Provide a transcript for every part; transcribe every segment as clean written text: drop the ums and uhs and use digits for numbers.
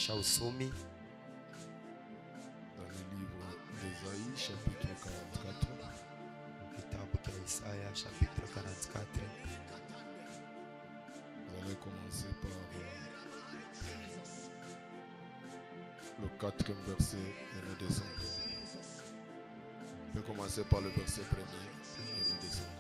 kutuonyesha usomi dans le livre d'Ésaïe, chapitre 44. kitabu cha Isaya chapitre 44. Vous allez commencer par le 4e verset et nous descendons. On peut commencer par le verset 1er et nous descendons.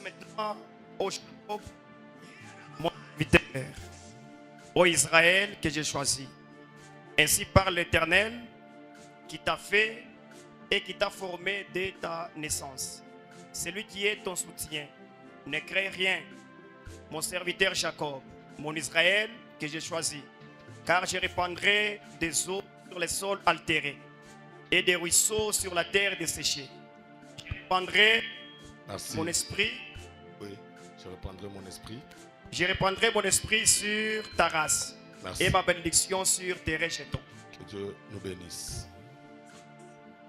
Maintenant, ô Jacob, mon serviteur, ô Israël que j'ai choisi. Ainsi parle l'Éternel qui t'a fait et qui t'a formé dès ta naissance. Celui qui est ton soutien, ne crains rien. Mon serviteur Jacob, mon Israël que j'ai choisi. Car je répandrai des eaux sur les sols altérés et des ruisseaux sur la terre desséchée. Je répandrai Merci. mon esprit. Oui, je reprendrai mon esprit. Je répandrai mon esprit sur ta race Merci. et ma bénédiction sur tes rejetons. Que Dieu nous bénisse.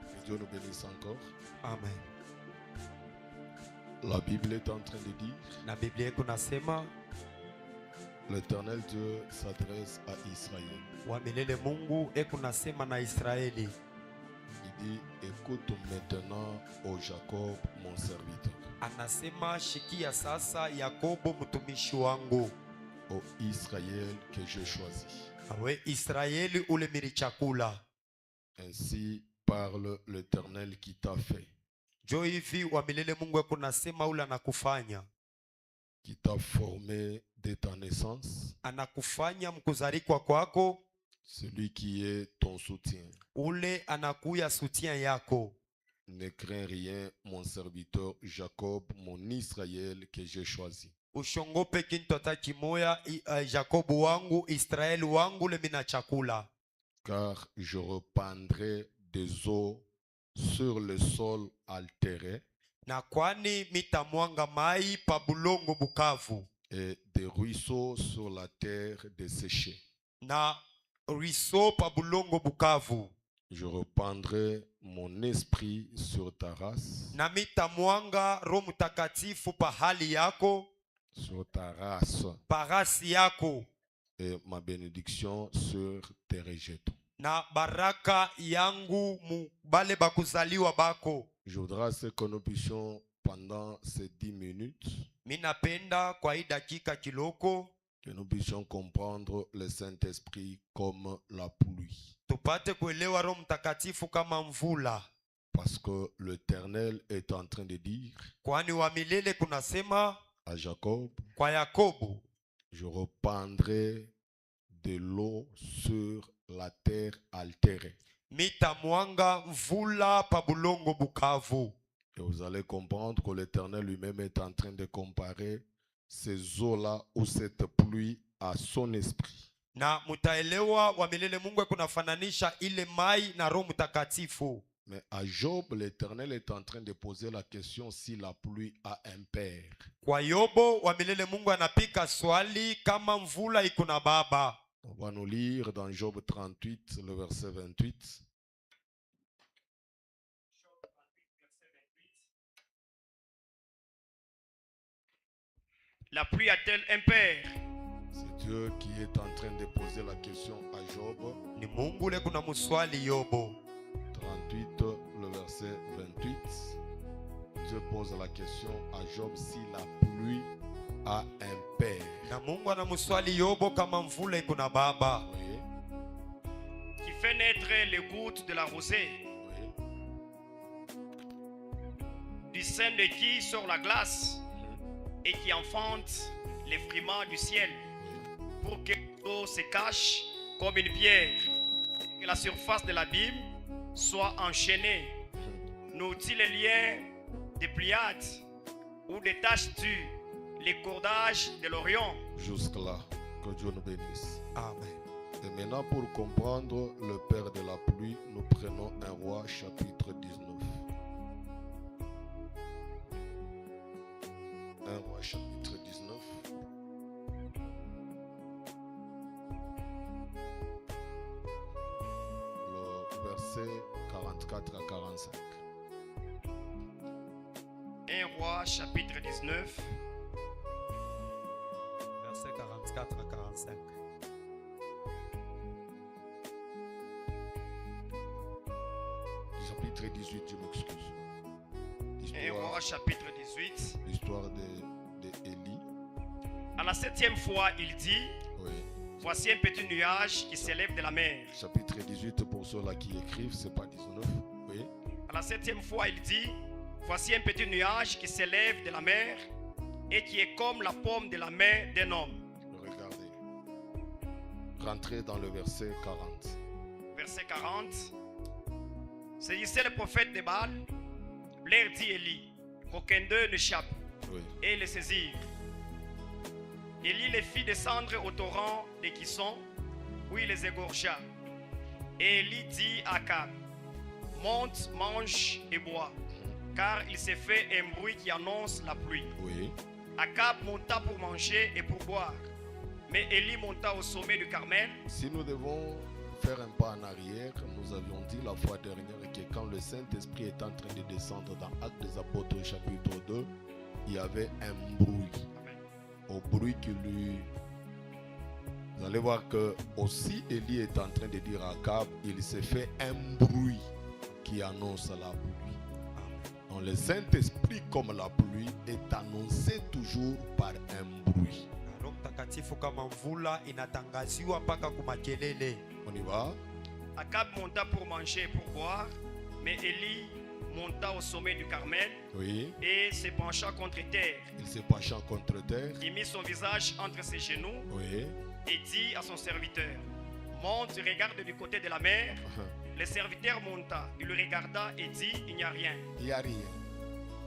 Que Dieu nous bénisse encore. Amen. La Bible est en train de dire, Na Biblia kunasema l'Éternel Dieu s'adresse à Israël. wa milele Mungu kunasema na Israeli. Il dit, écoute maintenant, ô Jacob, mon serviteur. Anasema shikia sasa Yakobo mtumishi wangu. Ô Israël que j'ai choisi. Awe Israeli ule mirichakula. Ainsi parle l'Éternel qui t'a fait, Jo hivi wa milele Mungu kunasema ule anakufanya. qui t'a formé dès ta naissance, Anakufanya mkuzarikwa kwako, celui qui est ton soutien. ule anakuya soutien yako. Ne crains rien, mon serviteur Jacob, mon Israël que j'ai choisi. Ushongope kintu hata kimoya, Jakobu wangu, Israeli wangu le mina chakula. Car je repandrai des eaux sur le sol altéré Na kwani mitamwanga mai pa bulongo bukavu, et des ruisseaux sur la terre desséchée. na riso pa bulongo bukavu. Je repandrai mon esprit sur ta race, Na mitamwanga Roho Mtakatifu pa hali yako, sur ta race, pa rasi yako, et ma bénédiction sur tes rejetons. na baraka yangu mu bale bakuzaliwa bako. Je voudrais que nous puissions, pendant ces 10 minutes, Minapenda kwa hii dakika kiloko que nous puissions comprendre le Saint-Esprit comme la pluie. tupate kuelewa Roho Mtakatifu kama mvula. Parce que l'Éternel est en train de dire Kwani wa milele kunasema à Jacob, kwa Yakobo, je repandrai de l'eau sur la terre altérée. mitamwanga mvula pa bulongo bukavu. Et vous allez comprendre que l'Éternel lui-même est en train de comparer ces eaux-là ou cette pluie à son esprit. Na mutaelewa wa milele Mungu kunafananisha ile mai na Roho Mtakatifu. Mais à Job, l'Éternel est en train de poser la question si la pluie a un père. Kwa Yobo wa milele Mungu anapika swali kama mvula iko na baba. On va nous lire dans Job 38, le verset 28. La pluie a-t-elle un père? C'est Dieu qui est en train de poser la question à Job. Ni Mungu le kuna muswali Yobo. 38, le verset 28. Dieu pose la question à Job si la pluie a un père. Na Mungu anamuswali Yobo kama mvula iko na baba. Oui, Qui fait naître les gouttes de la rosée, oui. du sein de qui sort la glace et qui enfante les frimants du ciel, pour que l'eau se cache comme une pierre, que la surface de l'abîme soit enchaînée. Nous-t-il les liens des Pléiades ou des taches du les cordages de l'Orient? Jusque-là, que Dieu nous bénisse. Amen. Et maintenant, pour comprendre le Père de la pluie, nous prenons 1 Roi chapitre 19. 1 Roi chapitre 19. Le verset versets 44 à 45. 1 Roi chapitre 19, Verset 44 à 45. Chapitre 18, je m'excuse. 1 Roi chapitre 18. L'histoire de Élie. À la 7e fois, il dit, Oui. voici un petit nuage qui s'élève de la mer. Chapitre 18, pour ceux-là qui écrivent, c'est pas 19. Oui. À la 7e fois, il dit, voici un petit nuage qui s'élève de la mer et qui est comme la paume de la main d'un homme. Regardez. Rentrez dans le verset 40. Verset 40. Saisissez le prophète de Baal, leur dit Élie, qu'aucun d'eux n'échappe, Oui. et le saisirent. Élie les fit descendre au torrent de Kison, où il les égorgea. Et Élie dit à Akab, monte, mange et bois, car il s'est fait un bruit qui annonce la pluie. Oui. Akab monta pour manger et pour boire, mais Élie monta au sommet du Carmel. Si nous devons faire un pas en arrière, nous avions dit la fois dernière que quand le Saint-Esprit est en train de descendre dans Actes des Apôtres chapitre 2, il y avait un bruit. Au bruit qui lui... Vous allez voir que aussi Élie est en train de dire à Akab, il s'est fait un bruit qui annonce la pluie. Donc le Saint-Esprit comme la pluie est annoncé toujours par un bruit. Roho Mtakatifu kama mvula inatangaziwa mpaka kumakelele. On y va? Akab monta pour manger et pour boire, mais Élie monta au sommet du Carmel Oui. et se pencha contre terre. Il se penchant contre terre. Il mit son visage entre ses genoux Oui. et dit à son serviteur, monte, regarde du côté de la mer. Le serviteur monta, il le regarda et dit, il n'y a rien. Il n'y a rien.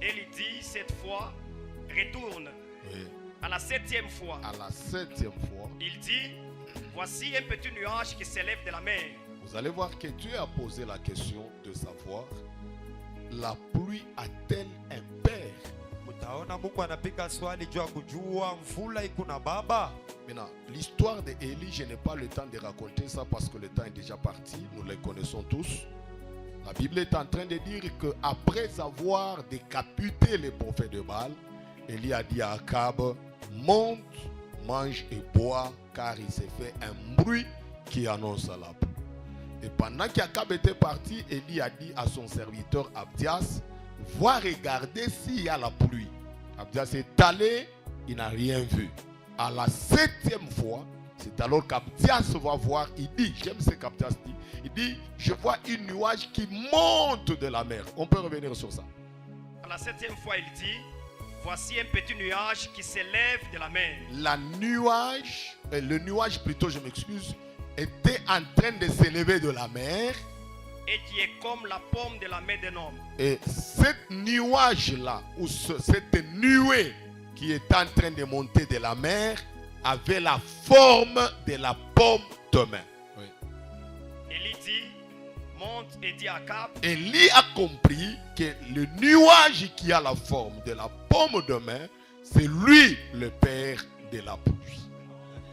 Et il dit cette fois, retourne. Oui. À la 7e fois, À la 7e fois, il dit, voici un petit nuage qui s'élève de la mer. vous allez voir que Dieu a posé la question de savoir, la pluie a-t-elle un père? Utaona Mungu anapiga swali juu ya kujua mvula iko na baba. Maintenant, l'histoire d'Élie, je n'ai pas le temps de raconter ça parce que le temps est déjà parti. Nous les connaissons tous. La Bible est en train de dire qu'après avoir décapité les prophètes de Baal, Élie a dit à Akab, monte, mange et bois, car il s'est fait un bruit qui annonce la pluie. Et pendant qu'Akab était parti, Élie a dit à son serviteur Abdias, va regarder s'il y a la pluie. Abdias est allé, il n'a rien vu. À la 7e fois, c'est alors qu'Abdias va voir, il dit, j'aime ce qu'Abdias dit, il dit, je vois un nuage qui monte de la mer. On peut revenir sur ça. À la 7e fois, il dit, voici un petit nuage qui s'élève de la mer. Le nuage plutôt, je m'excuse, était en train de s'élever de la mer. Et qui est comme la paume de la main d'un homme. Et cette nuage-là, ou cette nuée qui est en train de monter de la mer, avait la forme de la paume de main. Oui. Élie dit, monte et dit à Akab, Élie a compris que le nuage qui a la forme de la paume de main, c'est lui le père de la pluie.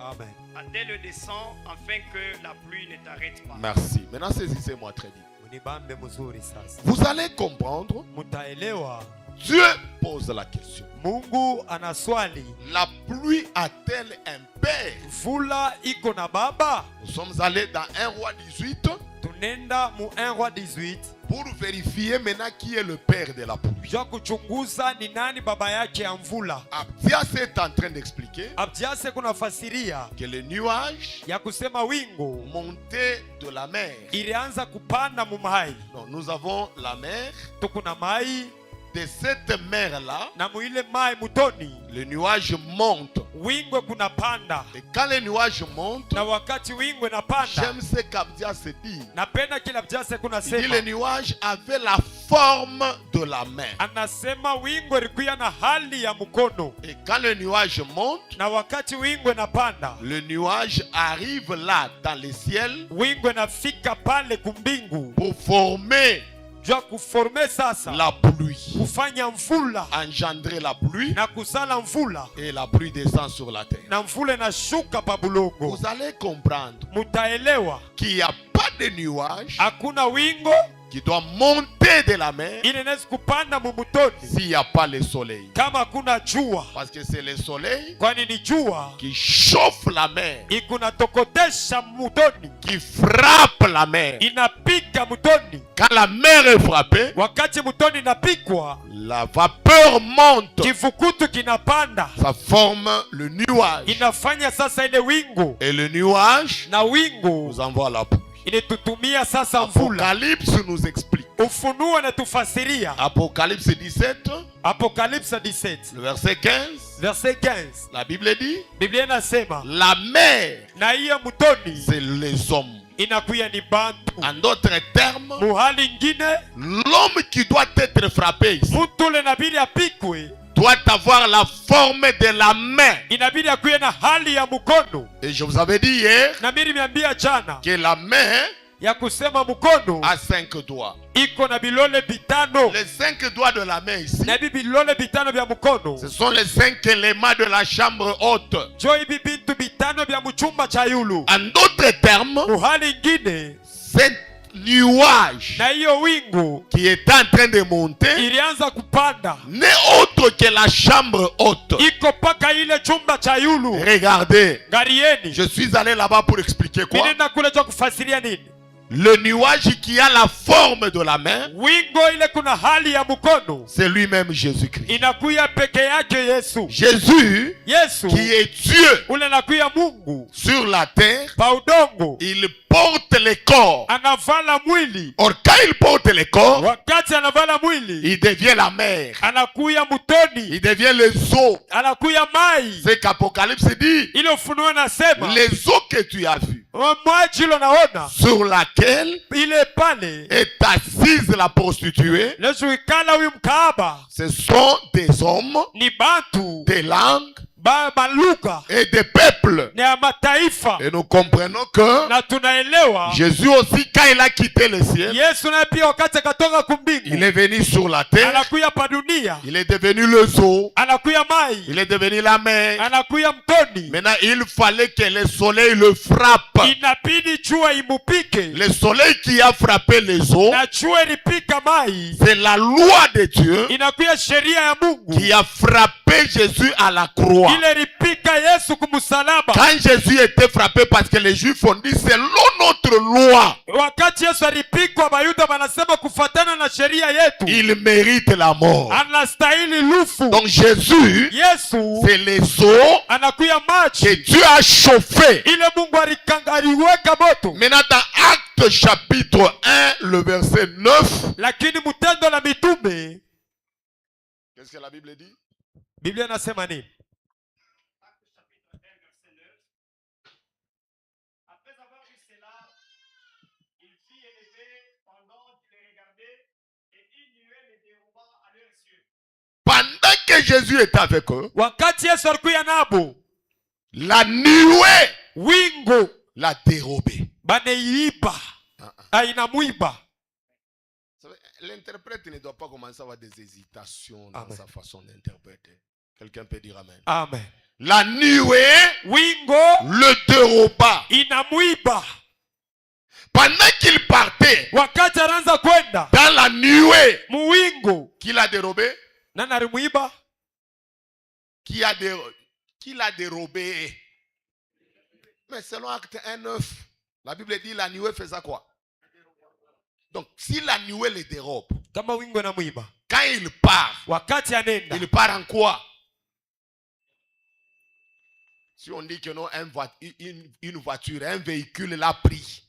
Amen. Adèle descend afin que la pluie ne t'arrête pas. Merci. Maintenant, saisissez-moi très bien. Unibambe mzuri sasa. Vous allez comprendre, Mutaelewa. Dieu pose la question. Mungu ana swali. La pluie a-t-elle un père? Mvula iko na baba? Nous sommes allés dans 1 Roi 18 Tunenda mu 1 Roi 18. pour vérifier maintenant qui est le père de la pluie. Jua kuchunguza ni nani baba yake ya mvula. Abdias est en train d'expliquer Abdiase kuna fasiria que le nuage ya kusema wingu montait de la mer. ilianza kupanda mu mai. Non, nous avons la mer. Tukuna mai De cette mer-là, na muile mai mutoni. le nuage monte. Wingwe kuna panda. Et quand le nuage monte, Na wakati wingwe na panda. j'aime ce qu'Abdias dit. Napenda kila Abdiase kuna Il dit sema. le nuage avait la forme de la main. Anasema wingwe likuya na hali ya mkono. Et quand le nuage monte, Na wakati wingwe na panda. le nuage arrive là dans le ciel Wingwe nafika pale kumbingu. pour former Jua kuforme sasa. la pluie, Kufanya mvula. engendrer la pluie, Na kusala mvula. et la pluie descend sur la terre. Na mvula inashuka pa bulongo. Vous allez comprendre Mutaelewa qu'il n'y a pas de nuage hakuna wingo qui doit monter de la mer ili inaweza kupanda mumutoni s'il n'y a pas le soleil. kama hakuna jua, Parce que c'est le soleil kwani ni jua qui chauffe la mer, ikunatokotesha mutoni, qui frappe la mer. inapika mutoni. Quand la mer est frappée, Wakati mutoni inapikwa, la vapeur monte. kifukutu kinapanda, Ça forme le nuage. inafanya sasa ile wingu, Et le nuage na wingu nous envoie la pluie. inatutumia sasa mvula. Apocalypse nous explique. Ufunuo natufasiria, Apocalypse 17, Apocalypse 17 le verset 15. verset 15, La Bible dit, Biblia inasema la mer, na hiyo mutoni c'est les hommes. inakuya ni bantu. En d'autres termes, Muhali ingine, l'homme qui doit être frappé ici mtu ule inabidi apikwe, doit avoir la forme de la main. inabidi akuye na hali ya mkono. Et je vous avais dit hier Na mimi nimeambia jana que la main ya kusema mkono a 5 doigts. iko na bilole bitano, Les 5 doigts de la main ici, na hivi bilole bitano vya mkono ce sont les 5 éléments de la chambre haute. jo hivi bintu bitano vya mchumba cha yulu. En d'autres termes, Muhali ingine, c'est nuage na hiyo wingu qui est en train de monter ilianza kupanda, n'est autre que la chambre haute. iko paka ile chumba cha yulu. Regardez, Ngarieni, je suis allé là-bas pour expliquer quoi. mimi nakule cha kufasiria nini? Le nuage qui a la forme de la main, Wingo ile kuna hali ya mkono, c'est lui-même Jésus-Christ. inakuya peke yake Yesu. Jésus, Yesu qui est Dieu ule nakuya Mungu sur la terre, pa udongo, il porte le corps. anavala mwili. Or, quand il porte le corps, Wakati anavala mwili, il devient la mer. anakuya mutoni, Il devient les eaux. anakuya mai. C'est qu'Apocalypse dit, Ile Ufunuo nasema les eaux que tu as vues, maji ilo naona sur laquelle ile pale est assise la prostituée, lezuikala huyu mkaaba ce sont des hommes, ni bantu des langues maluka et des peuples. ni ya mataifa. Et nous comprenons que Na tunaelewa Jésus aussi, quand il a quitté le ciel, Yesu naye pia wakati akatoka il kumbingu est venu sur la terre, anakuya pa dunia, il est devenu le zoo, anakuya mai, il est devenu la mer. anakuya mtoni. Maintenant, il fallait que le soleil le frappe. Inabidi jua imupike, Le soleil qui a frappé les eaux, na jua ilipika mai, c'est la loi de Dieu inakuya sheria ya Mungu qui a frappé Jésus à la croix. ile ilipika Yesu kumusalaba. Quand Jésus était frappé, parce que les Juifs ont dit, selon notre loi, Wakati Yesu alipikwa, Bayuda wanasema kufatana na sheria yetu il mérite la mort. anastahili lufu. Donc Jésus, Yesu c'est les eaux anakuya que maji Dieu a chauffé. ile Mungu aliweka moto. Maintenant, dans Actes chapitre 1, le verset 9, Lakini Mtendo la Mitume, qu'est-ce que la Bible dit? Biblia inasema nini? Pendant que Jésus était avec eux, Wakati Yesu alikuya nabo, la nuée wingu l'a dérobé. baneiiba inamwiba. L'interprète ne doit pas commencer à avoir des hésitations dans Amen. sa façon d'interpréter. Quelqu'un peut dire Amen. Amen. La nuée Wingo le déroba. inamwiba. Pendant qu'il partait Wakati anaanza kwenda dans la nuée, muwingu, qui l'a dérobé? nani alimwiba? Qui l'a dérobé? Mais selon Acte 1:9, la Bible dit la nuée faisait quoi? Donc, si la nuée le dérobe, Kama wingu inamwiba, quand il part, wakati anenda il part en quoi? Si on dit que non, une voiture, un véhicule l'a pris,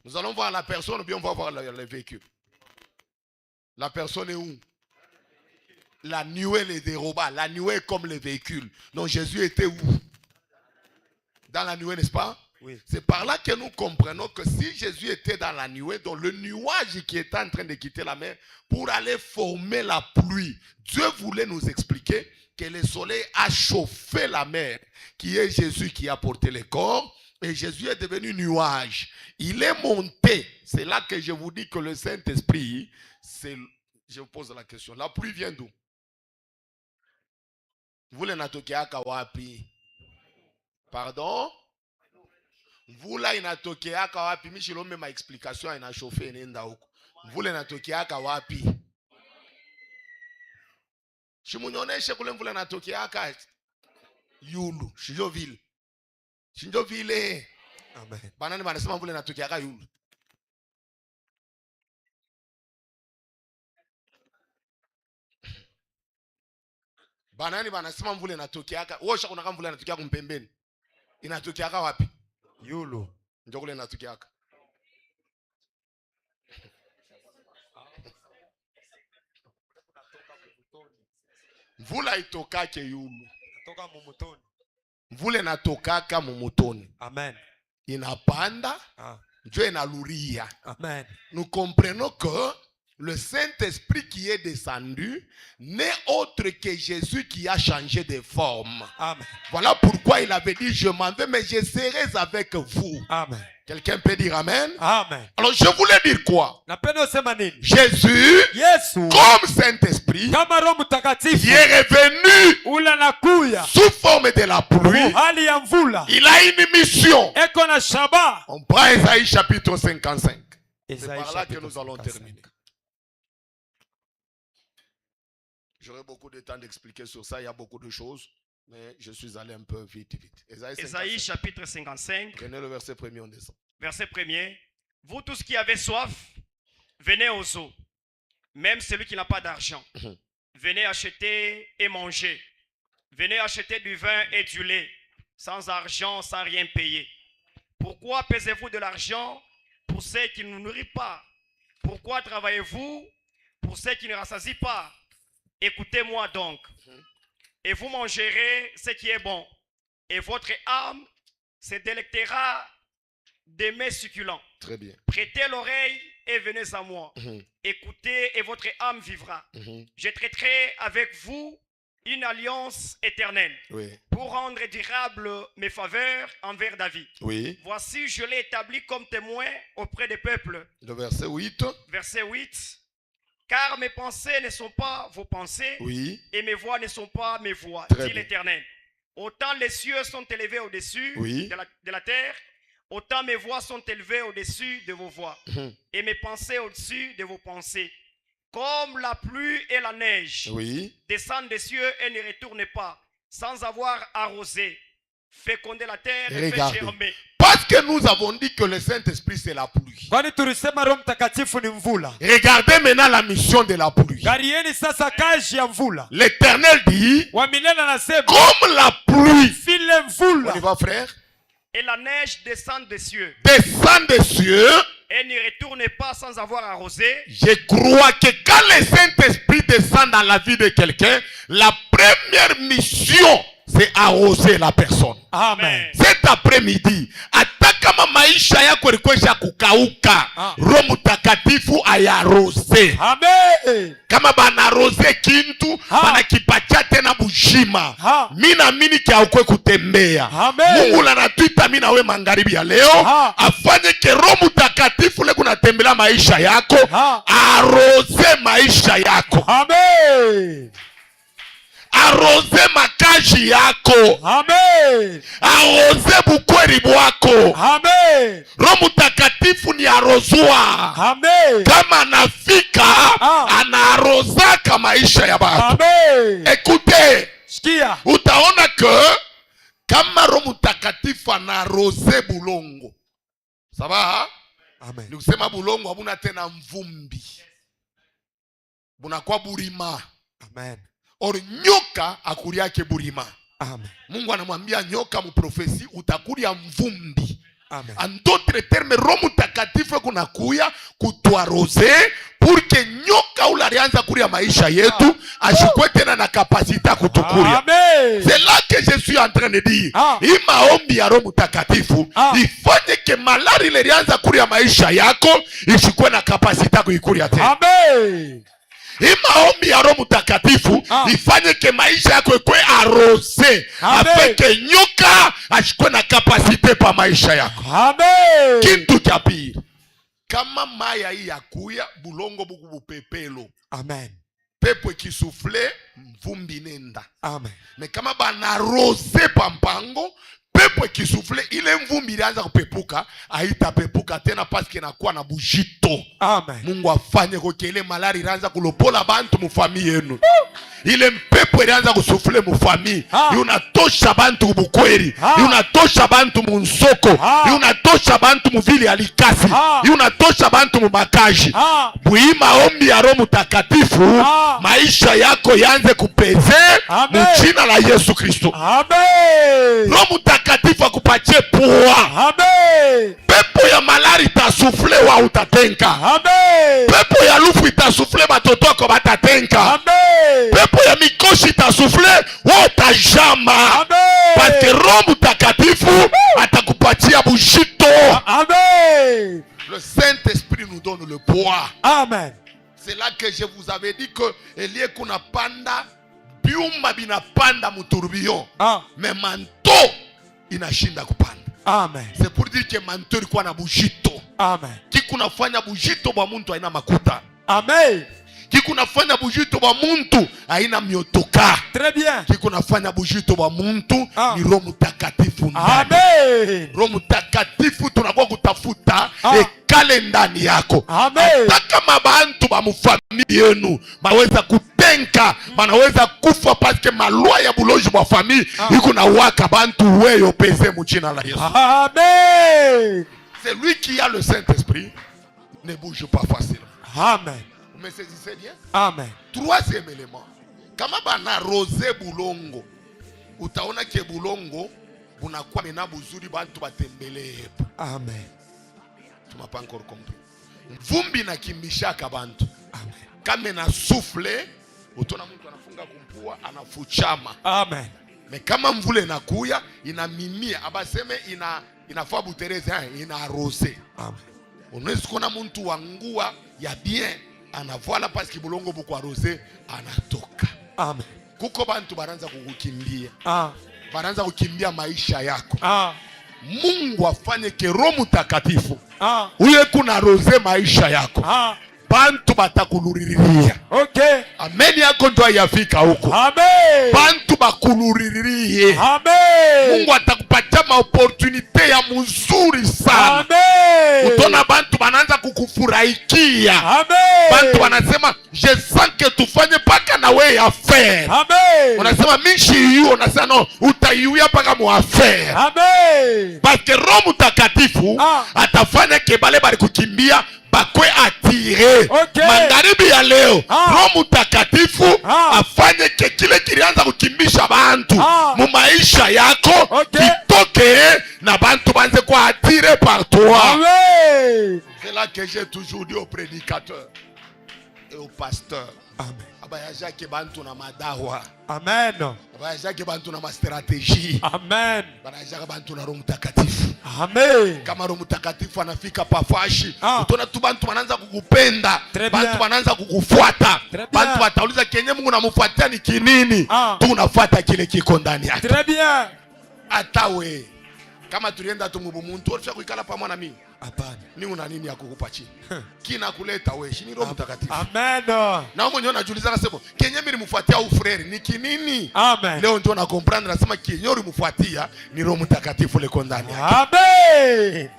nous allons voir la personne ou bien on va voir le véhicule. La personne est où? La nuée le déroba. La nuée est comme le véhicule. Donc Jésus était où? Dans la nuée, n'est-ce pas? Oui. C'est par là que nous comprenons que si Jésus était dans la nuée, dans le nuage qui était en train de quitter la mer pour aller former la pluie, Dieu voulait nous expliquer que le soleil a chauffé la mer, qui est Jésus qui a porté le corps, et Jésus est devenu nuage. Il est monté. C'est là que je vous dis que le Saint-Esprit, je vous pose la question, la pluie vient d'où? Vous le natokeaka wapi? Pardon? Mvula inatokeaka wapi? Mishilombe ma explication inashofe inaenda huko. Mvula inatokeaka wapi? Shimunyoneshe kule mvula inatokeaka Yulu, Shinjoville. Shinjoville. Amen. Banani banasema mvula inatokeaka Yulu. Banani banasema mvula inatokeaka. Wosha kuna mvula inatokeaka mpembeni. Inatokeaka wapi? Yulu. Ndio kule inatokeaka. Mvula itokake Yulu. Natoka mumutoni. Mvula inatokaka mumutoni. Amen. Inapanda. Ndio inaluria. Amen. Nous comprenons que le Saint-Esprit qui est descendu n'est autre que Jésus qui a changé de forme. Amen. Voilà pourquoi il avait dit, je m'en vais, mais je serai avec vous. Amen. Quelqu'un peut dire Amen? Amen. Alors je voulais dire quoi? Jésus, Yesu, comme Saint-Esprit, qui est revenu sous forme de la pluie, il a une mission. On prend Ésaïe chapitre 55. C'est par là que nous allons terminer. J'aurai beaucoup de temps d'expliquer sur ça, il y a beaucoup de choses, mais je suis allé un peu vite. Ésaïe chapitre 55. Prenez le verset premier, on descend. Verset premier. Vous tous qui avez soif, venez aux eaux. Même celui qui n'a pas d'argent, venez acheter et manger. Venez acheter du vin et du lait, sans argent, sans rien payer. Pourquoi pesez-vous de l'argent pour ceux qui ne nourrissent pas? Pourquoi travaillez-vous pour ceux qui ne rassasient pas? Écoutez-moi donc, et vous mangerez ce qui est bon, et votre âme se délectera des mets succulents. Très bien. Prêtez l'oreille et venez à moi. Écoutez et votre âme vivra. Je traiterai avec vous une alliance éternelle pour rendre durable mes faveurs envers David. Voici, je l'ai établi comme témoin auprès des peuples. Le verset 8. Verset 8. Car mes pensées ne sont pas vos pensées, et mes voix ne sont pas mes voix, dit l'Éternel. Autant les cieux sont élevés au-dessus de la terre, autant mes voix sont élevées au-dessus de vos voix, et mes pensées au-dessus de vos pensées. Comme la pluie et la neige descendent des cieux et ne retournent pas, sans avoir arrosé, féconder la terre et fait germer. Parce que nous avons dit que le Saint-Esprit c'est la pluie. Regardez maintenant la mission de la pluie. L'Éternel dit, comme la pluie. On y va, frère? Et la neige descend des cieux. Descend des cieux. Et ne retourne pas sans avoir arrosé. Je crois que quand le Saint-Esprit descend dans la vie de quelqu'un, la première mission, c'est arroser la personne. Amen. Cet après-midi, hata kama maisha yako yalikuwa kukauka, Roho Mtakatifu ayarose. Amen. Kama banarose kintu, banakipatia tena bushima. Mimi naamini kiaukwe kutembea. Mungu anatuita mimi na wewe magharibi ya leo, afanye ke Roho Mtakatifu leo kunatembelea maisha yako, arose maisha yako. Amen. Arose makazi yako. Amen. Arose bukweli bwako. Amen. Roho Mtakatifu ni arozwa. Amen. Kama anafika anaarozaka maisha ya watu. Amen. Écoutez. Sikia. Utaona que kama Roho Mtakatifu anarose bulongo. Sawa? Amen. Ni kusema bulongo hamuna tena mvumbi. Bunakuwa burima. Amen. Or nyoka akuriake burima. Amen. Mungu anamwambia nyoka muprofesi utakuria mvumbi. Amen. En d'autres termes, Roho Mtakatifu kunakuya kutuarose pour que nyoka ule alianza kuria maisha yetu ashikwe tena na kapasita kutukuria. Amen. C'est là que je suis en train de dire. Hii maombi ya Roho Mtakatifu ifanye ke malari ile ilianza kuria maisha yako ishikwe na kapasita kuikuria tena. Amen. Hii maombi ya Roho Mtakatifu ifanye ke maisha yako ikwe arose, afeke nyoka ashikwe na kapasite pa maisha yako. Amen. Kintu cha pili, kama maya hii yakuya bulongo buku bupepelo. Amen. Pepo ikisufle mvumbi nenda. Amen. Me kama banarose pa mpango, pepo ikisufle ile mvumbi ilianza kupepuka, haitapepuka tena paske inakuwa na bujito. Amen. Mungu afanye kwa ile malari ilianza kulopola bantu mufami yenu. Ile mpepo ilianza kusufle mufami. Unatosha bantu kubukweri. Unatosha bantu munsoko. Unatosha bantu muvili alikasi. Unatosha bantu mumakaji. Buima ombi ya Roho Mtakatifu, maisha yako yanze kupeze mjina la Yesu Kristo. Amen. Roho Mtakatifu akupatie pua. Amen. Pepo ya malari itasufle wa utatenka. Amen. Pepo ya lufu itasufle batoto wako batatenka. Amen. Pepo ya mikoshi itasufle wa utajama. Amen. Parce Roho Mtakatifu atakupatia bujito. Amen. Le Saint-Esprit nous donne le poids. Amen. C'est là que je vous avais dit que elie kuna panda biumba binapanda muturbillon. Mais manto inashinda kupanda. Amen. C'est pour dire que manto ilikuwa na bujito. Amen. Kikunafanya bujito bwa muntu haina makuta. Amen. Kikunafanya bujito bwa muntu haina miotoka. Très bien. Kikunafanya bujito bwa muntu ni Roho Mtakatifu ndani. Amen. Roho Mtakatifu tunakuwa kutafuta ekale ndani yako. Amen. Hata kama bantu ba mufamili yenu baweza kutenka, banaweza kufa paske malwa ya buloji bwa famili iko na waka bantu weyo pese mjina la Yesu. Amen. C'est lui qui a le Saint-Esprit, ne bouge pas facilement. Amen. Vous me saisissez bien? Amen. Troisième élément. Kama bana rose bulongo, utaona ke bulongo bunakuwa mena buzuri bantu batembele hepo. Amen. Tu m'as pas encore compris. Vumbi na kimbishaka bantu. Amen. Kama na souffle, utaona mtu anafunga kumpua, anafuchama. Amen. Me kama mvule inakuya, inamimia, abaseme inafaa butereze, ina arose. Amen. Unaweza kuona mtu wangua ya bien anavoila parce que bulongo buko arose anatoka. Amen. Kuko bantu baranza kukukimbia. Baranza kukimbia maisha yako. Mungu afanye ke Roho Mtakatifu uye kuna rose maisha yako. Bantu batakuluriria. Okay. Amen yako ndo yafika huko. Amen. Bantu bakuluririe. Amen. Mungu atakupatia maopportunite ya mzuri sana. Amen. Utona bantu bananza kukufurahikia. Amen. Bantu wanasema je sens que tufanye paka na we affaire. Amen. Unasema mishi hiyo, unasema no utaiuya paka mu affaire. Amen. Parce que Roho Mtakatifu atafanya kebale bali kukimbia bakwe atire. Okay. Magharibi ya leo Roho Mtakatifu afanye kile kilianza kukimbisha bantu mu maisha yako kitoke na bantu banze kwa atire par toi. Amen. C'est là que j'ai toujours dit aux prédicateurs et aux pasteurs. Amen. Abayajake bantu na madawa. Amen. Abayajake bantu na strategie. Amen. Abayajake bantu na Roho Mtakatifu. Amen. Kama Roho Mtakatifu anafika pafashi, utaona tu bantu wanaanza kukupenda, bantu wanaanza kukufuata. Bantu watauliza kenye Mungu namfuatia ni kinini? Tu unafuata kile kiko ndani yake. Très bien. Hata we kama tulienda tumubu muntu ofia kuikala pamoja na mimi. Hapana. Ni una nini ya kukupa chini? Kina kuleta wewe, ni Roho Mtakatifu. Amen. Na wewe mwenyewe unajiuliza nasema, kenye mimi nimfuatia au frere ni kinini? Amen. Leo ndio na comprendre nasema kenye ulimfuatia ni Roho Mtakatifu leko ndani yake. Amen.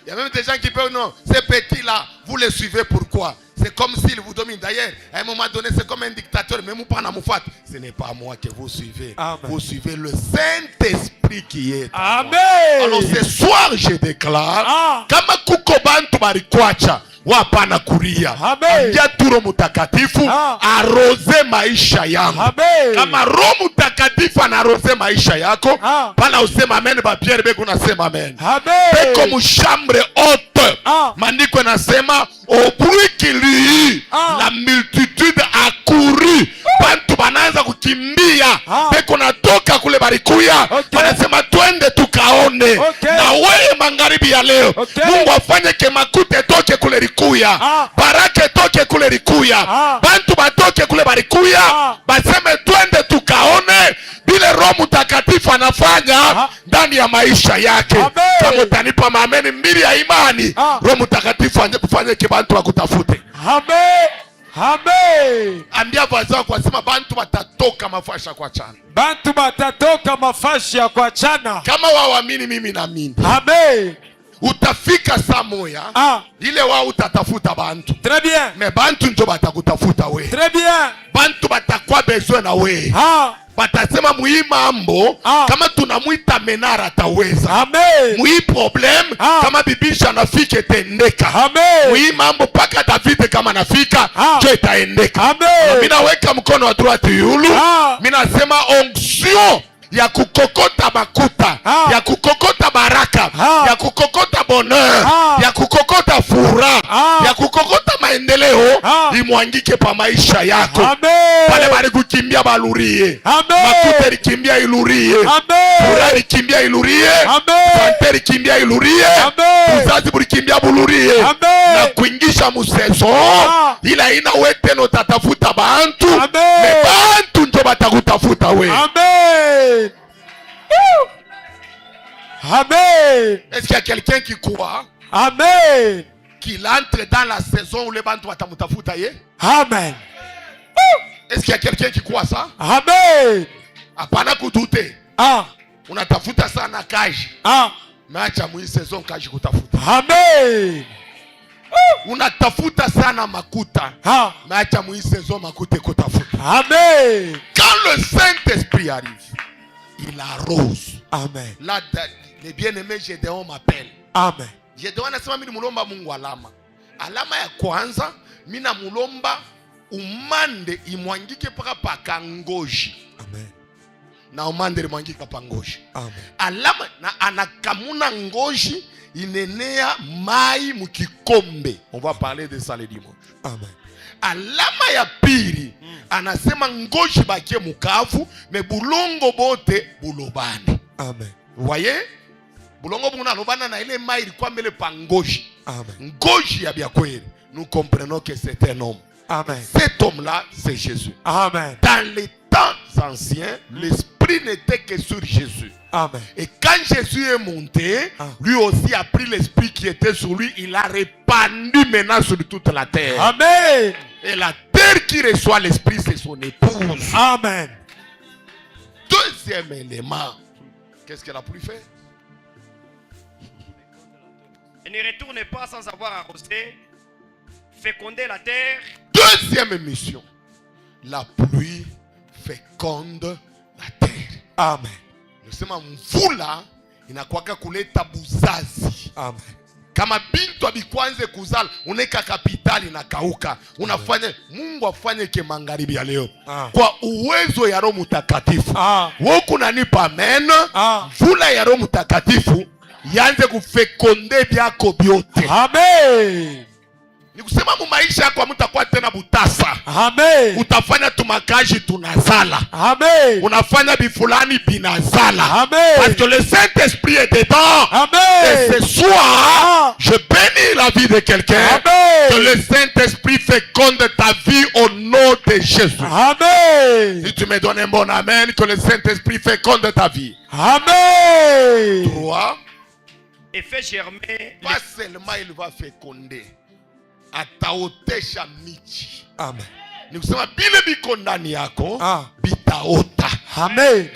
Il y a même des gens qui peuvent non, ces petits là, vous les suivez pourquoi? C'est comme s'il vous domine. D'ailleurs, à un moment donné, c'est comme un dictateur, mais vous pas moufat. Ce n'est pas moi que vous suivez. Amen. Vous suivez le Saint-Esprit qui est. Amen. Alors ce soir, je déclare, kama kuko bantu barikwacha wapana kuria. Ambia tu Roho Mtakatifu arose maisha yangu. Amen. Kama Roho Mtakatifu anarose maisha yako, pana usema amen, ba Pierre beko nasema amen. Amen. Beko mushambre haute. Maandiko yanasema au bruit qu'il y eut, la multitude accourut. Bantu banaanza kukimbia. Beko natoka kule barikuya. Wanasema twende tukaone. Na wewe magharibi ya leo, Mungu afanye kemakute toke kule rikuya. Baraka toke kule rikuya. Bantu batoke kule barikuya. Baseme twende tukaone bile Roho Mtakatifu anafanya ndani ya maisha yake. Kama utanipa maameni mbili ya imani, Roho Mtakatifu anje kufanya kibantu akutafute. Amen. Amen. Ambia voisin kwa sema bantu batatoka mafashi ya kuachana. Bantu batatoka mafashi ya kuachana. Kama waamini mimi naamini. Amen. Utafika saa moya ile wao utatafuta bantu. Très bien. Mais bantu njo batakutafuta we. Très bien. Bantu batakwa besoin na we. Batasema mui mambo kama tunamwita Menara ataweza. Amen. Mui problem kama bibisha nafike tendeka. Amen. Mui mambo paka David kama nafika jo itaendeka. Amen. Mina weka mkono wa droite yulu. Mina sema onction ya kukokota makuta, ya kukokota baraka, ya kukokota bonheur, ya kukokota furaha, ya kukokota maendeleo imwangike pa maisha yako. Amen. Pale bali kukimbia balurie. Amen. Makuta likimbia ilurie. Amen. Furaha likimbia ilurie. Amen. Sante likimbia ilurie. Amen. Uzazi bulikimbia bulurie. Amen. Na kuingisha museso ila ina weteno tatafuta bantu. Amen. Me bantu njo batakutafuta we. Amen. Amen. Est-ce qu'il y a quelqu'un qui croit? Amen. Qu'il entre dans la saison où les bantu batamutafuta ye? Amen. Est-ce qu'il y a quelqu'un qui croit ça? Amen. Hapana kudute. Unatafuta sana kaji. Meacha mwi saison kaji kutafuta. Amen. Unatafuta sana makuta. Meacha mwi saison makute kutafuta. Amen. Quand le Saint-Esprit arrive, il arrose. Amen. Là, les bien-aimés Gédéon m'appellent. Amen. Gédéon anasema mimi mulomba Mungu alama. Alama ya kwanza mina mulomba umande imwangike paka pakangoji. Amen. Na umande imwangike pangoji. Amen. Alama na anakamuna ngoji inenea mai mukikombe. On va parler de ça le dimanche. Amen. Alama ya pili anasema ngoji bakie mukavu me bulongo bote bulobani. Amen. Vous voyez? Bulongo buna lobana na ile mai ilikuwa mbele pa ngoji. Amen. Ngoji ya biakweli. Nous comprenons que c'est un homme. Amen. Cet homme-là, c'est Jésus. Amen. Dans les temps anciens, l'esprit n'était que sur Jésus. Amen. Et quand Jésus est monté, lui aussi a pris l'esprit qui était sur lui, il a répandu maintenant sur toute la terre. Amen. Et la terre qui reçoit l'esprit, c'est son épouse. Amen. Deuxième élément, qu'est-ce qu'elle a pu faire? Et ne retourne pas sans avoir arrosé, féconder la terre. Deuxième mission, la pluie féconde la terre. Amen. Nasema mvula inakuwaka kuleta buzazi. Amen. Kama bintu abikwanze kuzala, uneka kapitali na kauka. Unafanya Mungu afanye ke magharibi ya leo. Kwa uwezo ya Roho Mtakatifu. Woku nanipa amen. Mvula ya Roho Mtakatifu yanze kufekonde byako byote. Amen. Ni kusema mu maisha yako mtakuwa tena butasa. Amen. Utafanya tumakaji tunazala. Amen. Unafanya bifulani binazala. Amen. Parce que le Saint-Esprit est dedans. Amen. Et ce soir, je bénis la vie de quelqu'un. Amen. Que le Saint-Esprit féconde ta vie au nom de Jésus. Amen. Si tu me donnes un bon amen, que le Saint-Esprit féconde ta vie. Amen. 3. Et fait germer. Pas seulement il va féconder. Ataotesha miti. Amen. Ni kusema bile biko ndani yako bitaota. Amen.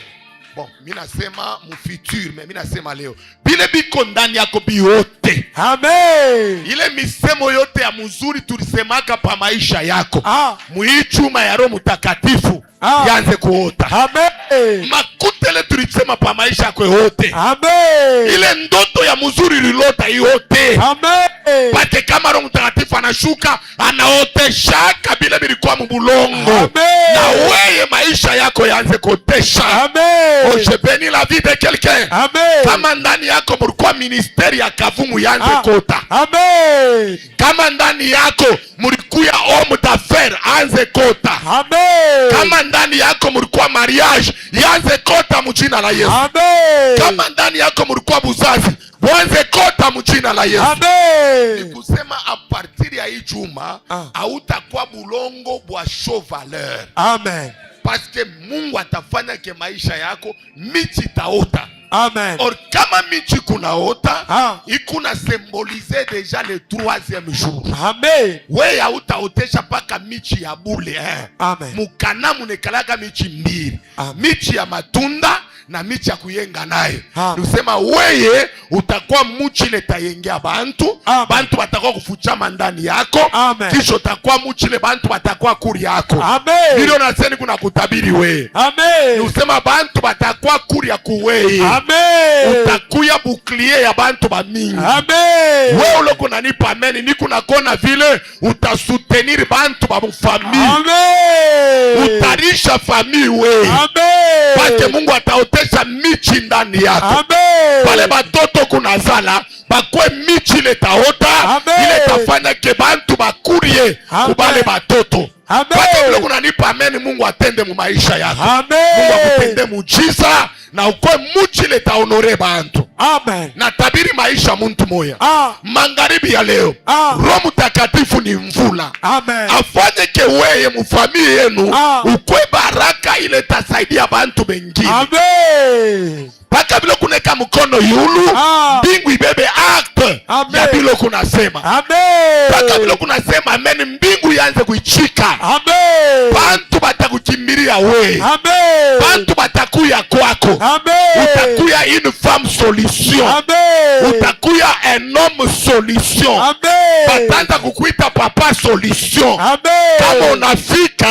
Bon, mimi nasema mu futur, mais mimi nasema leo. Bile biko ndani yako biote. Amen. Ile misemo yote ya mzuri tulisemaka pa maisha yako. Muichuma ya Roho Mtakatifu yanze kuota. Amen. Makutele tulisema pa maisha yako yote. Amen. Ile ndoto ya mzuri lilota yote. Amen. Pate kama Roho Mtakatifu anashuka anaotesha bila bilikuwa mbulongo. Amen. Na wewe maisha yako yanze kuotesha. Amen. Oh, je bénis la vie de quelqu'un. Amen. Kama ndani yako mlikuwa ministeri ya kavumu yanze kota. Amen. Kama ndani yako mlikuwa homme d'affaires anze kota. Amen. Kama ndani yako mlikuwa mariage yanze kota mjina la Yesu. Amen. Kama ndani yako mlikuwa buzazi wanze kota mjina la Yesu. Amen. Ni kusema a partir ya hii juma hautakuwa bulongo bwa show valeur. Amen. parce que Mungu atafanya ke maisha yako michi taota. Amen. Or kama michi kunaota, ikuna symboliser déjà le 3e jour. Amen. We ya utaotesha paka michi ya bule. Amen. Mukana munekalaka michi mbili. Michi ya matunda na michi ya kuyenga naye. Nusema weye utakuwa muchile tayengea bantu. Bantu batakuwa kufuchama ndani yako. Kisho utakuwa muchile bantu batakuwa kuri yako. Amen. Ndio naseni kuna kutabiri we. Amen. Nusema bantu batakuwa kuri ya kuweye. Amen. Utakuya bukliye ya bantu ba mingi. Amen. We uloko nanipa ameni niku nakona vile utasutenir bantu ba mufami. Amen. Utarisha fami we. Amen. Pake Mungu ataotesha michi ndani yako. Amen. Pale batoto kunazala bakwe michi letaota. Ile tafanya ke bantu bakurie kubale batoto. Pake vile kunanipa ameni Mungu atende mu maisha yako. Amen. Mungu akutende mujiza na ukwe muchi leta honore bantu. Amen. Na tabiri maisha muntu moya. Magharibi ya leo. Roho Mtakatifu ni mvula. Amen. Afanye ke weye mufamii yenu ukwe baraka ile tasaidia bantu bengine. Amen. Paka bilo kuneka mkono yulu mbingu ibebe acte ya bilo kunasema. Amen. Paka bilo kunasema amen, mbingu yanze kuichika. Amen. Bantu batakukimbilia we. Amen. Bantu batakuya kwako. Amen. Utakuya une femme solution. Amen. Utakuya un homme solution. Amen. Batanza kukuita papa solution. Amen. Kama unafika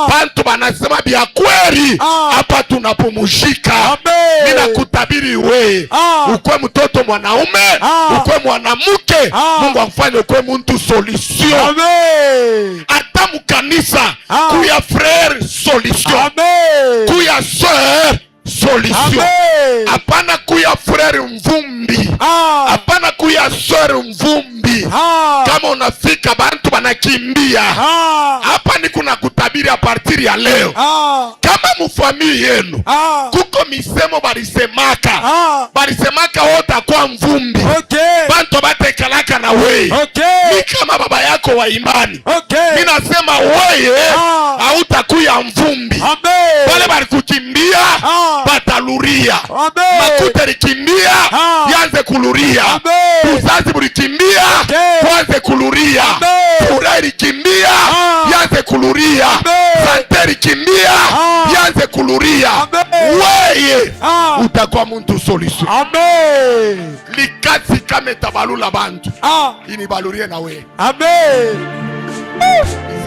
bantu banasema bia kweli hapa tunapumuzika. Amen. Nina kutabiri we. Ukwe mtoto mwanaume, ukwe mwanamke, Mungu amfanye ukwe muntu solution. Amen. Ata mukanisa kuya frère solution. Amen. Kuya sœur solution. Hapana kuya frère mvumbi. Hapana kuya sœur mvumbi. Kama unafika bantu banakimbia. Hapa ni kuna kutabiri a partir ya leo. Kama mufamii yenu kuko misemo barisemaka. Barisemaka wote kwa mvumbi. Bantu batekalaka na weye. Ni kama baba yako wa imani. Mimi nasema weye hautakuya mvumbi. Wale barikukimbia bataluria. Makuta likimbia yanze kuluria. Uzazi bulikimbia yanze kuluria. Furaha likimbia yanze kuluria. Sante likimbia yanze kuluria. Weye utakuwa muntu solution. Amen. Likasi kame tabalula bantu ini balurie na we. Amen.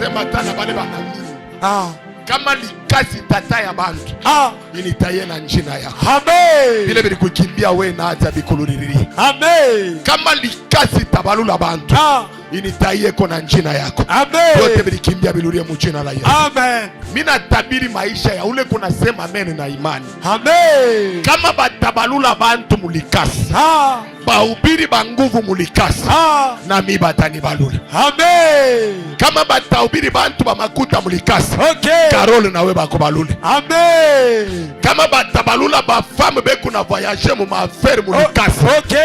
Sema tana bale banamini. Kama likasi tata ya bantu ini taye na njina yako. Amen. Bile bili kukimbia we na aja bikuluriri. Amen. Kama likasi tabalula bantu ini taye kona njina yako. Amen. Yote bili kimbia bilurie mujina la Yesu. Amen. Mina tabiri maisha ya ule kuna sema amen na imani. Amen. Kama batabalula bantu mulikasi. Bahubiri banguvu mulikasi. Na mi batani balula. Amen. Kama batahubiri bantu bamakuta mulikasi. Karole na we bako balule. Amen. Kama batabalula ba femme beku na voyager mu affaire mulikasi.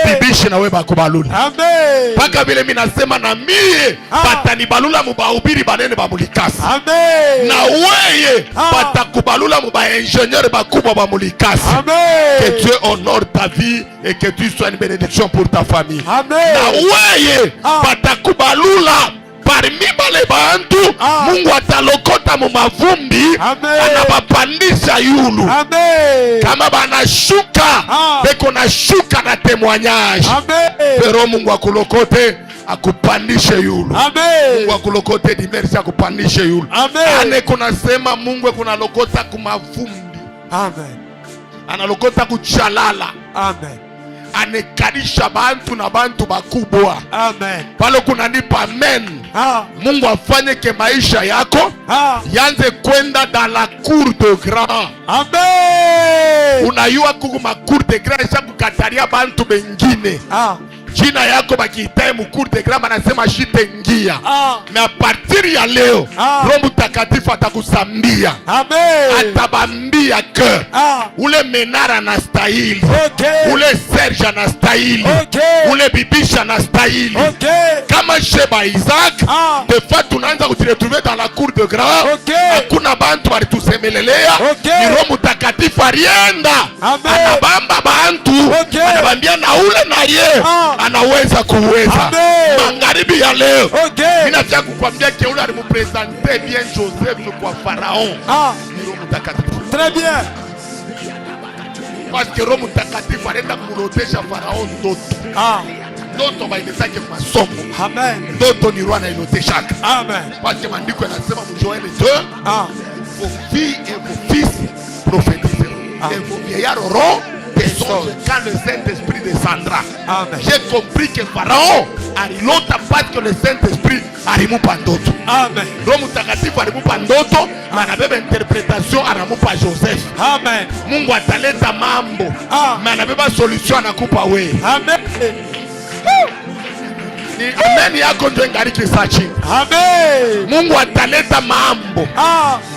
Bibishi na we bako balule. Amen. Paka vile mimi nasema na mie batani balula mu bahubiri banene ba mulikasi. Amen. Na weye batakubalula mu ba ingénieur bakubwa ba mulikasi. Amen. Que Dieu honore ta vie et que tu sois une bénédiction pour ta famille. Amen. Na weye batakubalula parmi bale bantu Mungu atalokota mu mavumbi. Anabapandisha yulu. Amen. Kama banashuka beko na shuka na témoignage. Amen. Pero Mungu akulokote akupandishe yulu. Amen. Mungu akulokote dimersi akupandishe yulu. Amen. Ane kuna sema Mungu kuna lokota kumavumbi. Amen. Analokota kuchalala. Amen. Anekarisha bantu na bantu bakubwa. Amen. Palo kuna nipa amen. Mungu afanye ke maisha yako yanze kwenda dans la cour de grand. Amen. Unayua kuku ma cour de grand isha kukataria bantu bengine. jina yako bakiitae mukuru de grama anasema shitengia. Na a partir ya leo Roho Mtakatifu atakusambia. Atabambia ke ule menara na stahili, ule Serge na stahili, ule bibisha na stahili. Kama Sheba Isaac, de fois tunaanza kujiretrouver dans la cour de grâce. Hakuna bantu walitusemelelea, ni Roho Mtakatifu alienda anabamba bantu, anabambia na ule na ye anaweza kuweza. Magharibi ya leo ninataka kukwambia ke ule alimupresente bien Joseph kwa Pharaon, ni Roho Mtakatifu. Très bien. Parce que Roho Mtakatifu anaenda kumrotesha Pharaon ndoto. Ndoto bailezake masomo. Amen. Ndoto ni roho inailoteshaka. Amen. Parce que maandiko yanasema mu Joël 2, vos filles et vos fils prophétiseront. Et vos vieillards auront des songes quand le Saint-Esprit descendra. Amen. J'ai compris que Pharaon alilota parce que le Saint-Esprit alimupa ndoto. Amen. Roho Mtakatifu alimupa ndoto, anabeba interpretation anamupa Joseph. Amen. Mungu ataleta mambo, anabeba solution anakupa wewe. Amen. Ni amen yako ndio ingariki sachi. Amen. Mungu ataleta mambo.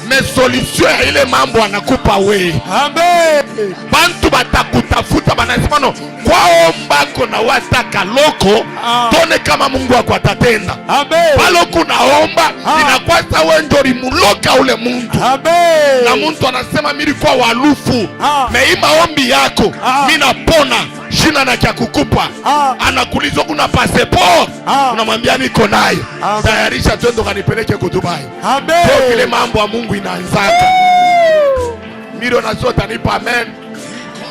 Me solution ya ile mambo anakupa wewe. Amen. Bantu batakutafuta banasema no kwao mbako na wataka loko tone kama Mungu wako atatenda. Amen. Palo kunaomba inakuwa sawa ndio limuloka ule mtu. Amen. Na mtu anasema mimi kwa walufu. Meima ombi yako mimi napona jina na kia kukupa. Anakuuliza kuna passport. Unamwambia niko nayo. Tayarisha twende kanipeleke kwa Dubai. Amen. Kwa kile mambo ya Mungu inaanzaka. Miro na sota nipa amen.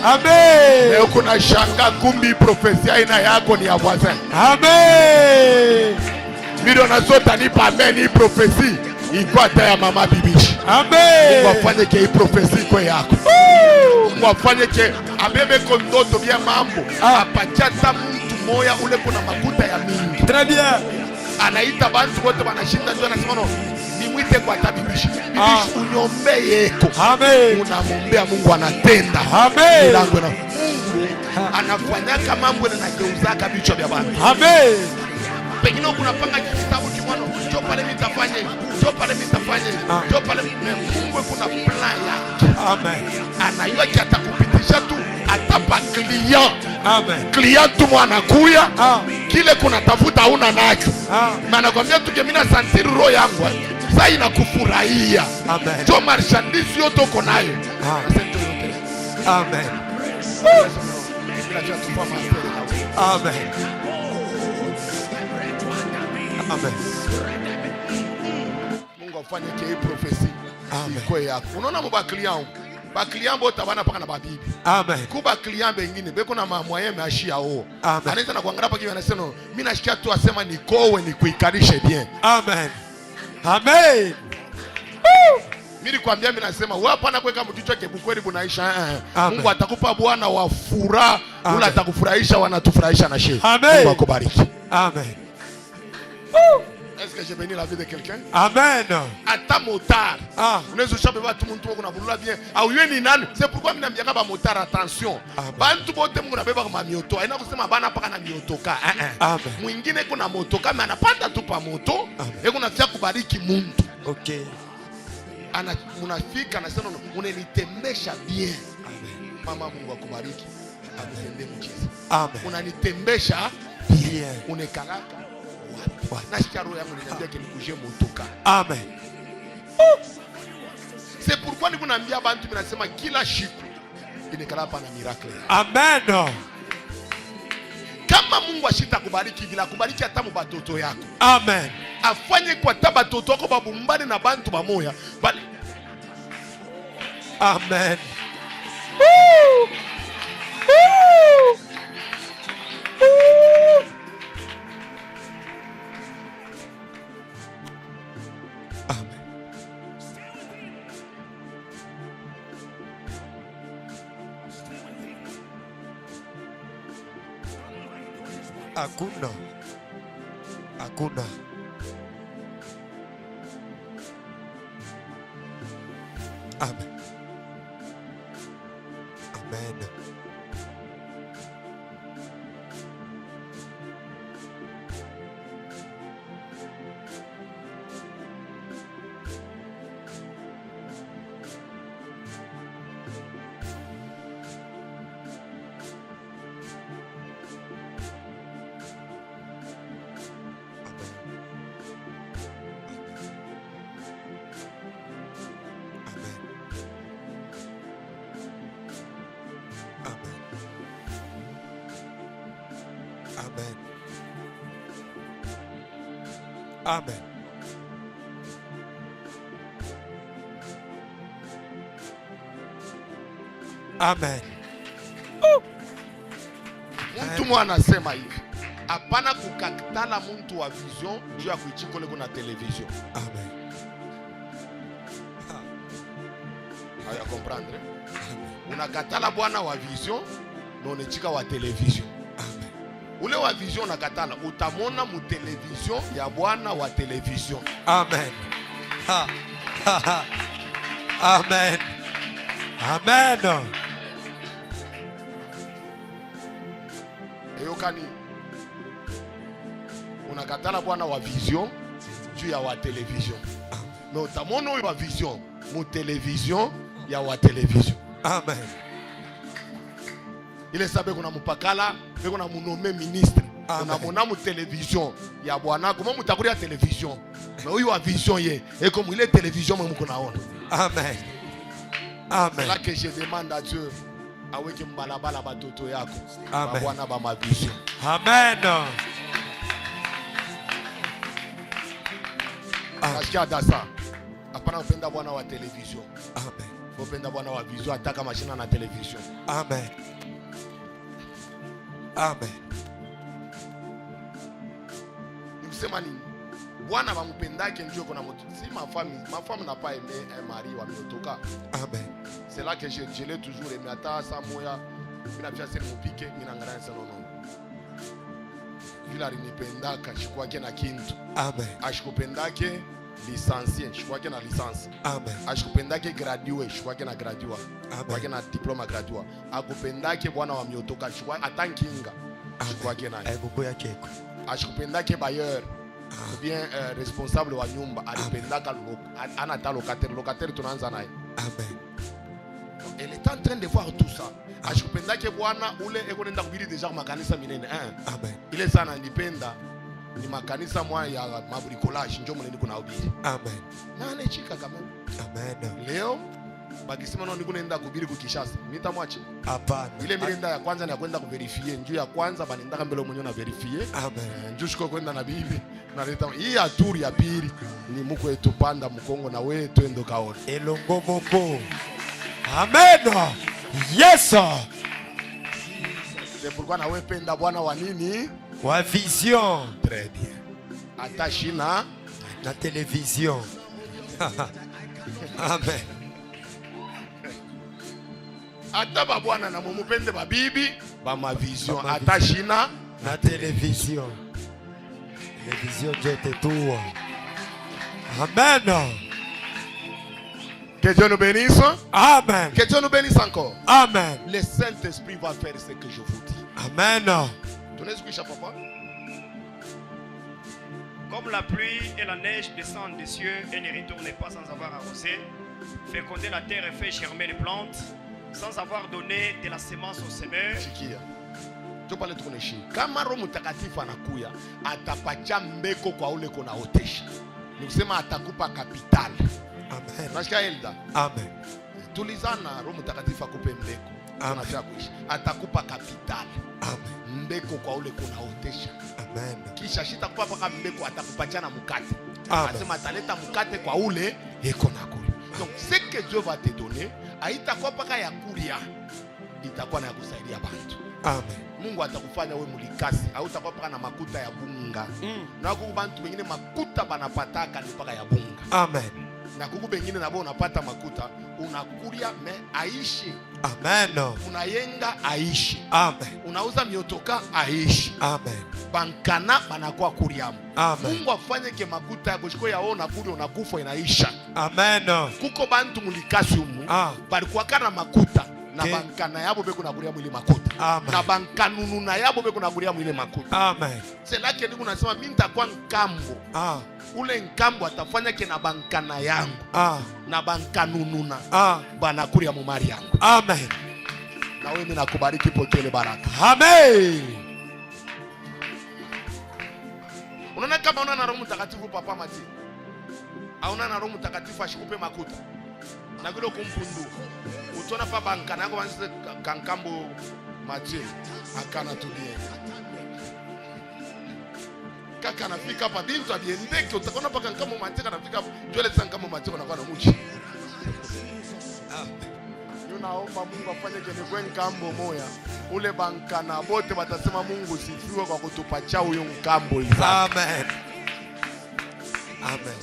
Amen. Leo kuna shanga kumbi profesia aina yako ni ya voisin. Amen. Miro na sota nipa amen, hii profesi iko hata ya mama bibishi. Amen. Wafanye ke hii profesi kwa yako. Wafanye ke abebe kondoto bia mambo. Apachata mtu moya ule kuna makuta ya mingi. Très bien. Anaita bantu wote wanashinda ndio anasema no. Nimwite kwa tabibishi. Bibishi unyombe yeko. Amen. Unamwombea Mungu anatenda. Amen. Milango na Mungu anafanyaka mambo na nageuzaka vichwa vya bantu. Amen. Pengine unapanga kitabu kimwano, njoo pale nitafanya hivi, njoo pale nitafanya hivi, njoo pale. Mungu kuna plan yake. Amen. Anayua ki atakupitisha tu atapa client. Amen. Client tu mwanakuya, kile kuna tafuta una nacho. Maana nakwambia tu mimi na sentir roho yangu sasa inakufurahia. Amen. Njoo marchandise yote uko nayo. Amen. Amen. Amen. Mungu afanye hii profesi. Iko yako. Unaona mba client. Ba client bota bana paka na babibi. Amen. Kuba client bengine beko na moyen meashia o. Anaweza na kuangalia paka anasema mimi nashikia tu asema nikowe nikuikarishe bien. Amen. Amen. Mimi nikwambia mimi nasema wewe hapana kuweka mticho wake bukweli bunaisha. Mungu atakupa bwana wa furaha, ula atakufurahisha wanatufurahisha na shehe. Mungu akubariki. Amen. Est-ce que j'ai béni la vie de quelqu'un? Amen. Ata motard. Unaweza ushabeba tu mtu wako unabulula bien. Au yeye ni nani? C'est pourquoi mimi naambia ba motard attention. Bantu bote Mungu anabeba kama mioto. Haina kusema bana paka na miotoka. Amen. Mwingine kuna motoka mais anapanda tu pa moto. Yeye kunafia kubariki mtu. Okay. Ana munafika anasema unanitembesha bien. Amen. Mama Mungu akubariki. Akutendee mchizi. Amen. Unanitembesha bien. Unekalaka nasikia roho yangu inaniambia kinikuje motoka. Amen. C'est pourquoi niko naambia bantu binasema kila siku inekala hapa na miracle. Amen. Kama Mungu ashita kubariki bila kubariki hata mbatoto yako. Amen. Afanye kwa tabatoto yako babumbane na bantu bamoya. Bali amen. Woo! Woo! Woo! Hakuna. Hakuna. Amen. Amen. Amen. Amen. Amen. Mtu mwana anasema hivi, hapana kukatala mtu wa vision juu ya kuichiko leko na television. Amen. Haya comprendre? Unakatala bwana wa vision na unechika wa television. Amen. Ule wa vision unakatala, utamona mu television ya bwana wa television. Amen. Ha. Ha, ha. Amen. Amen. Eyokani, unakatala bwana wa vision juu ya wa television. Mais utamona wa vision mu television ya wa television. Amen. Ile sabe kuna mupakala, kuna munome ministre. Amen. Unamona mu television ya bwana, comment mutakuria television. Mais huyu wa vision ye, et comme il est télévision mwe mko naona. Amen. C'est Amen. là que je demande à Dieu aweke mbalabala batoto yako. Amen. Bwana ba ma vision. Amen. Nasikia dasa. Hapana upenda bwana wa television. Amen. Upenda bwana wa vision ataka mashina na television. Amen. Amen. Nikusema nini? Bwana bampendake ndio kuna mtu. Si ma femme n'a pas aimé un mari wa miotoka. Amen. C'est là que je l'ai toujours aimé. Ata sa moya mina pia sema mupike mina ngara sana nono. Vile alinipendaka shikwake na kintu. Amen. Ashikupendake licencié, shikwake na licence. Amen. Ashikupendake gradué, shikwake na gradué. Shikwake na diploma gradué. Akupendake bwana wa miotoka shikwake atankinga. Shikwake na. Ebuku ya keko. Ashikupendake bailleur. Ou bien responsable wa nyumba alipendaka anata locataire tunaanza naye. Amen. Elle est en train de voir tout ça. Ashikupendake bwana ule eko nenda kubiri deja makanisa minene. Amen. Ile sana nipenda ni makanisa mwa ya mabricolage ndio mnene kuna ubiri. Amen. Na anechika kama. Amen. Leo bakisema no niko nenda kubiri ku Kinshasa. Nitamwache. Hapana. Ile mirenda ya kwanza ni kwenda kuverifie. Njoo ya kwanza banendaka mbele mwenyewe na verifie. Amen. Njoo shiko kwenda na bibi. Naleta hii ya tour ya pili ni muko etupanda mkongo na wewe twendo kaona. Elongo moko. Amen. Yes. C'est pourquoi na wewe penda bwana wa nini? Wa vision. Très bien. Atashina Na télévision. Amen. ata ba bwana na mumupende ba bibi ba ma vision Ba ma atashina Na télévision. Télévision jete tout. Amen. Que Dieu nous bénisse. Amen. Que Dieu nous bénisse encore. Amen. Le Saint-Esprit va faire ce que je vous dis. Amen. Tenez-vous, papa. Comme la pluie et la neige descendent des cieux et ne retournent pas sans avoir arrosé, féconder la terre et fait germer les plantes, sans avoir donné de la semence au semeur. Sikia. Tupale tukuneshi. Kama Roho Mtakatifu anakuya, atapacha mbeko kwa ule kuna otesha. Ni kusema atakupa capital. Amen. Nasikia Elda. Amen. Tulizana Roho Mtakatifu akupe mbeko. Amen. Tunafia kuishi. Atakupa capital. Amen. Mbeko kwa ule kuna otesha. Amen. Kisha shitakupa paka mbeko atakupachana mkate. Amen. Anasema ataleta mkate kwa ule eko na kule. Donc ce que Dieu va te donner, haitakuwa paka ya kulia. Itakuwa na ya kusaidia bantu. Amen. Mungu atakufanya we mulikasi, hautakuwa paka na makuta ya bunga. Na kuku bantu wengine makuta banapataka ni paka ya bunga. Amen. Na kuku bengine nabo unapata makuta, unakulia me aishi. Amen. Unayenga aishi. Amen. Unauza miotoka aishi. Amen. Bankana banakuwa kuriamu. Amen. Mungu afanye ke makuta yako shiko yao na kuli unakufa inaisha. Amen. Kuko bantu mulikasi umu balikuwa kana makuta na Okay. bankana yabo beko na kulia mwili makuta. Amen. Na bankanunu na yabo beko na kulia mwili makuta. Amen. C'est là que niko nasema mimi nitakuwa nkambo. Ule nkambo atafanya ke na bankana yangu. Na bankanununa. Banakulia mu mali yangu. Amen. Na wewe ninakubariki pokele baraka. Amen. Unaona kama una na Roho Mtakatifu papa Mati. Hauna na Roho Mtakatifu ashikupe makuta. Na vile kumpundu. Utona pa bankana yako wanze kankambo Mati. Akana tulie. Kaka anafika hapa bintu abiendeke utaona paka kama mateka anafika hapo. Jole sana kama mateka anakuwa na muchi. Naomba Mungu afanye kene kwen kambo moya. Ule bankana bote batasema Mungu sifiwe kwa kutupatia huyo nkambo hivi. Amen. Amen.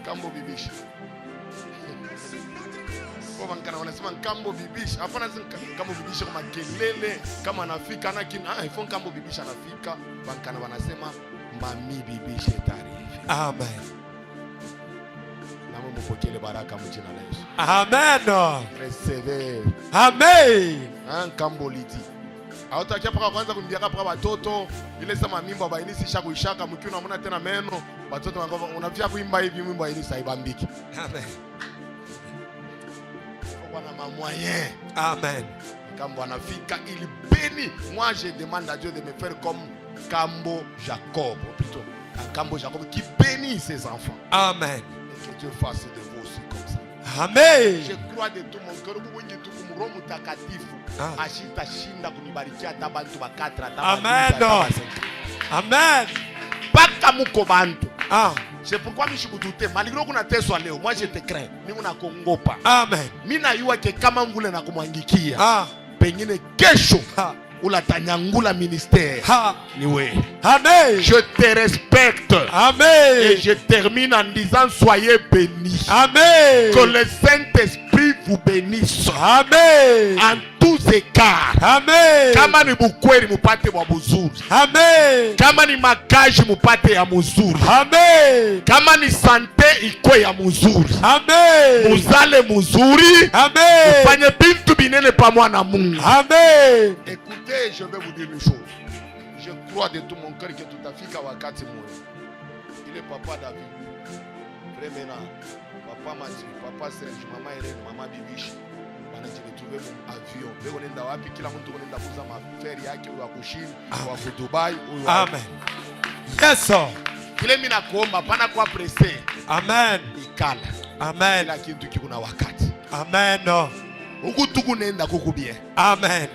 Kambo bibishi. Kwa bankana wanasema nkambo bibishi. Hapana nkambo bibishi kama kelele kama anafika na kina ifo nkambo bibishi anafika bankana wanasema mami bibishi tarifi. Amen. Mupokele baraka mjina la Yesu. Amen. Recevez. Amen. Nkambo lidi. Hautakia paka kwanza kumbiaka paka watoto ile sema mimba bainisi shakuishaka mkiwa unaona tena meno watoto wangu unavia kuimba hivi mimba bainisi haibambiki. Amen. Bwana mamoyen. Amen. Kambo anafika ili béni. Moi je demande à Dieu de me faire comme Kambo Jacob plutôt. Kambo Jacob qui bénit ses enfants. Amen. Que Dieu fasse de vous aussi comme ça. Amen. Je crois de tout mon cœur que tu kumroho mtakatifu ashitashinda kunibarikia hata bantu bakatra hata Amen. Amen. Paka muko bantu. C'est pourquoi je suis douté malgré qu'on a teswa leo moi je te crains ni una kongopa. Amen. Mina yua ke kama mvule na kumwangikia. Pengine kesho ulatanyangula ministère. Niwe. Amen. Je te respecte. Amen. Et je termine en disant soyez bénis. Amen. Que le Saint-Esprit vous bénisse. Amen. En tous écarts. Amen. Kama ni bukweli mupate wa muzuri. Amen. Kama ni makaji mupate ya muzuri. Amen. Kama ni sante ikwe ya muzuri. Amen. Muzale muzuri. Amen. Mufanye bintu binene pamoja na Mungu. Amen. Écoutez, je vais vous dire une chose. Je crois de tout mon cœur que tout a fait wakati moyo. Il est papa David. Vraiment. Papa Mathieu, papa Serge, maman Hélène, maman Bibishi. Trouver mon avion. Leo nenda wapi kila mtu anaenda kuuza maferi yake wa kushini wa Dubai. Amen. Yes sir. Kile mimi nakuomba pana kwa presse. Amen. Ikala. Amen. Kila kitu kiko na wakati. Amen. Huku tuku nenda kukubie. Amen.